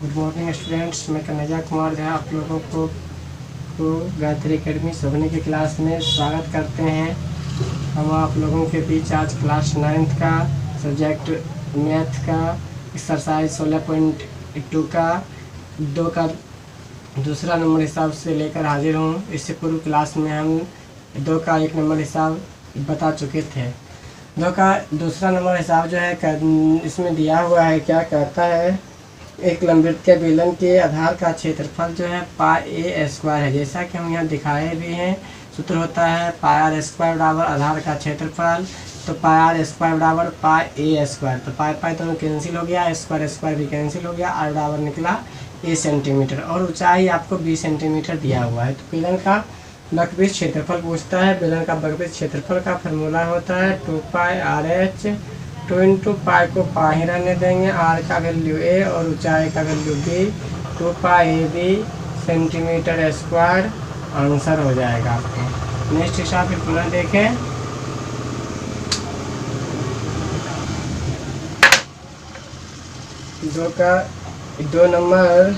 Good morning students, मैं कन्हैया कुमार झा आप लोगों को गायत्री एकेडमी सोगनी की क्लास में स्वागत करते हैं। हम आप लोगों के बीच आज क्लास 9th का सब्जेक्ट मैथ का एक्सरसाइज 16.2 का 2 का दूसरा नंबर हिसाब से लेकर हाजिर हूँ। इससे पूर्व क्लास में हम 2 का 1 नंबर हिसाब बता चुके थे। 2 का दूसरा नंबर हिसाब जो है इसमें दिया हुआ है, क्या कहता है, एक लंबवृत्तीय बेलन के आधार का क्षेत्रफल जो है पाई ए स्क्वायर है। जैसा कि हम यहाँ दिखाए भी हैं, सूत्र होता है पाई आर स्क्वायर बराबर आधार का क्षेत्रफल। तो पाई आर स्क्वायर बराबर पाई ए स्क्वायर, तो पाई पाई दोनों कैंसिल हो गया, स्क्वायर स्क्वायर भी कैंसिल हो गया, आर बराबर निकला ए सेंटीमीटर और ऊंचाई आपको 20 सेंटीमीटर दिया हुआ है। तो बेलन का बकबीज क्षेत्रफल पूछता है। बेलन का बकबीज क्षेत्रफल का फार्मूला होता है 2 पाई आर एच 2 इंटू पाई को पाई रहने देंगे, आर का वैल्यू ए और ऊंचाई का value b, 2 pi a b centimetre square answer हो जाएगा आपको। नेक्स्ट हिसाब फिर पुनः देखें। दो नंबर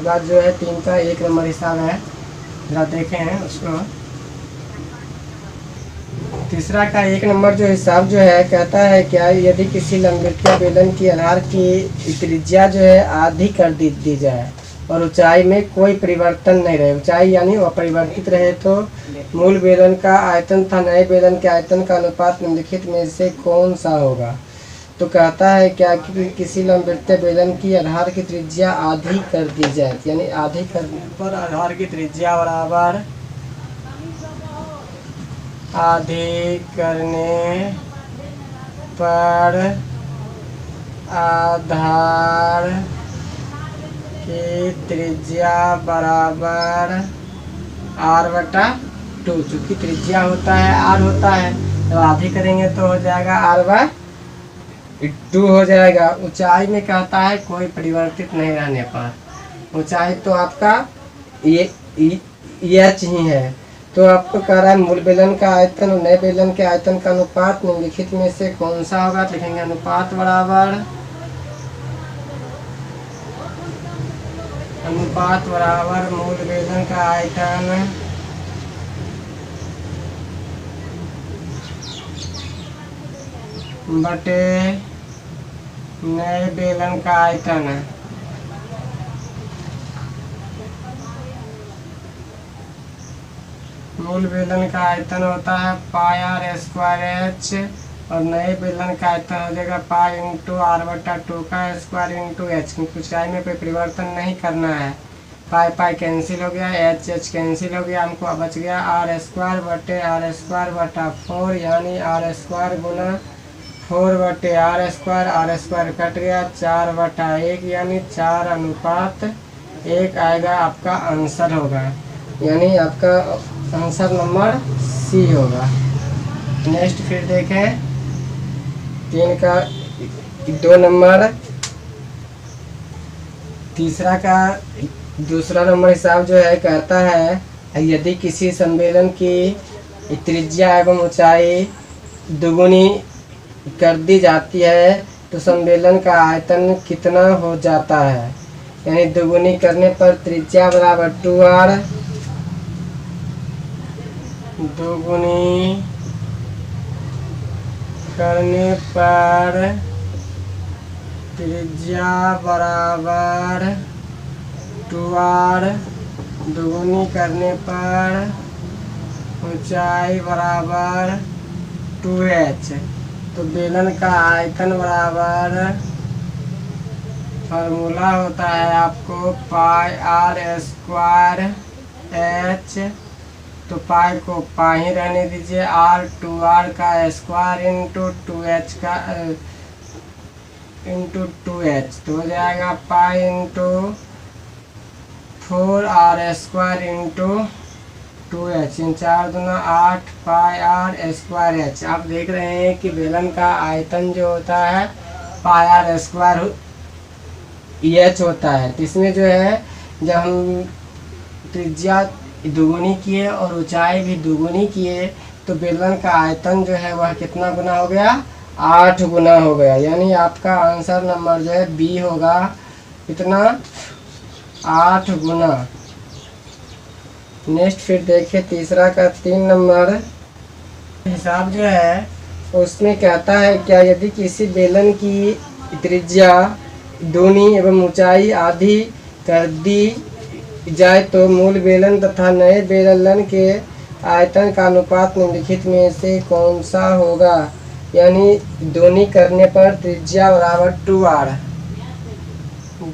बाद जो है 3 का 1 नंबर हिसाब है, जरा देखें उसको। तीसरा का 1 नंबर जो हिसाब जो है कहता है क्या, यदि किसी लंबवृत्तीय बेलन की आधार की त्रिज्या जो है आधी कर दी जाए और ऊंचाई में कोई परिवर्तन नहीं रहे, ऊंचाई यानी अपरिवर्तित रहे, तो मूल बेलन का आयतन तथा नए बेलन के आयतन का अनुपात निम्नलिखित में से कौन सा होगा। तो कहता है क्या कि किसी लंबवृत्तीय बेलन की आधार की त्रिज्या आधी कर दी जाए, यानी आधी करने पर आधार की त्रिज्या बराबर आधी करने पर आधार की त्रिज्या बराबर r/2, चूँकि त्रिज्या होता है r होता है, तो आधी करेंगे तो हो जाएगा r/2 हो जाएगा। ऊंचाई में कहता है कोई परिवर्तित नहीं रहने पर, ऊंचाई तो आपका ये h ही है। तो आपको कह रहा है मूल बेलन का आयतन और नए बेलन के आयतन का अनुपात निम्नलिखित में से कौन सा होगा। तो लिखेंगे अनुपात बराबर मूल बेलन का आयतन बटे नए बेलन का आयतन है। मूल बेलन का आयतन होता है पाई आर स्क्वायर एच और नए बेलन का आयतन हो जाएगा पाई इंटू r/2 का स्क्वायर इंटू एच, क्योंकि ऊंचाई में कोई परिवर्तन नहीं करना है। पाई पाई कैंसिल हो गया, एच एच कैंसिल हो गया, हमको बच गया r स्क्वायर बटे r स्क्वायर बटा 4, यानी r स्क्वायर गुना 4 बटे r स्क्वायर कट गया, 4/1 यानी 4:1 आएगा, आपका आंसर होगा, यानी आपका आंसर नंबर सी होगा। नेक्स्ट फिर देखें 3 का 2 नंबर, तीसरा का दूसरा नंबर हिसाब जो है कहता है यदि किसी सम्मेलन की त्रिज्या एवं ऊंचाई दुगुनी कर दी जाती है तो सम्मेलन का आयतन कितना हो जाता है। यानी दुगुनी करने पर त्रिज्या बराबर 2r, दुगुनी करने पर त्रिज्या बराबर 2r, दुगुनी करने पर ऊंचाई बराबर 2h। तो बेलन का आयतन बराबर फार्मूला होता है आपको पाई आर स्क्वायर एच, तो पाई को पाई ही रहने दीजिए, r 2r का स्क्वायर इंटू 2h का इंटू 2h, तो हो जाएगा pi into 4r square into 2h, 4 दूना 8 पाई आर स्क्वायर एच। आप देख रहे हैं कि बेलन का आयतन जो होता है पाई आर स्क्वायर एच होता है। तो इसमें जो है जब हम त्रिज्या दुगुनी किए और ऊंचाई भी दुगुनी किए तो बेलन का आयतन जो है वह कितना गुना हो गया, 8 गुना हो गया। यानी आपका आंसर नंबर जो है बी होगा, कितना 8 गुना। नेक्स्ट फिर देखिए तीसरा का 3 नंबर हिसाब जो है उसमें कहता है क्या यदि किसी बेलन की त्रिज्या दूनी एवं ऊंचाई आधी कर दी जाए तो मूल बेलन तथा नए बेलन के आयतन का अनुपात निम्नलिखित में से कौन सा होगा। यानी दूनी करने पर त्रिज्या बराबर 2r,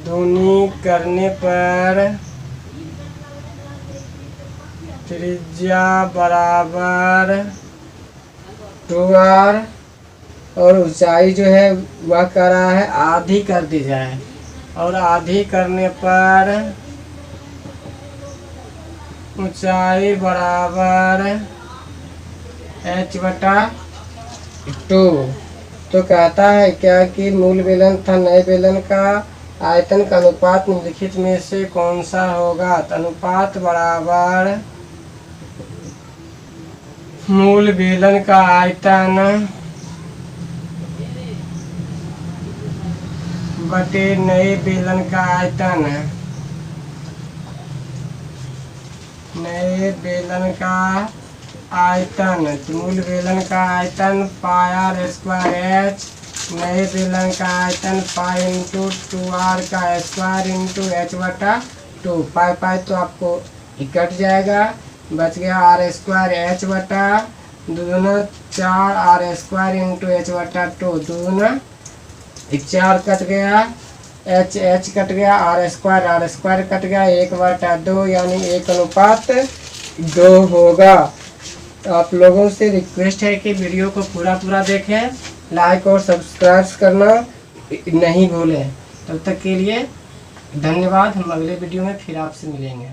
दूनी करने पर त्रिज्या बराबर 2r और ऊंचाई जो है वह कह रहा है आधी कर दी जाए, और आधी करने पर ऊंचाई बराबर h/2। तो कहता है क्या कि मूल बेलन तथा नए बेलन का आयतन का अनुपात निम्नलिखित में से कौन सा होगा। तो अनुपात बराबर मूल बेलन का आयतन बटे नए बेलन का आयतन। नए बेलन का आयतन, तो मूल बेलन का आयतन πr²h, नए बेलन का आयतन पाई इंटू 2r का स्क्वायर इंटू h/2। पाई तो आपको कट जाएगा, बच गया r² h/2 दूना 4r² इंटू h/2 दूना 4 कट गया, h कट गया, r² कट गया, 1/2 यानी 1:2 होगा। तो आप लोगों से रिक्वेस्ट है कि वीडियो को पूरा देखें, लाइक और सब्सक्राइब करना नहीं भूलें। तब तक के लिए धन्यवाद। हम अगले वीडियो में फिर आपसे मिलेंगे।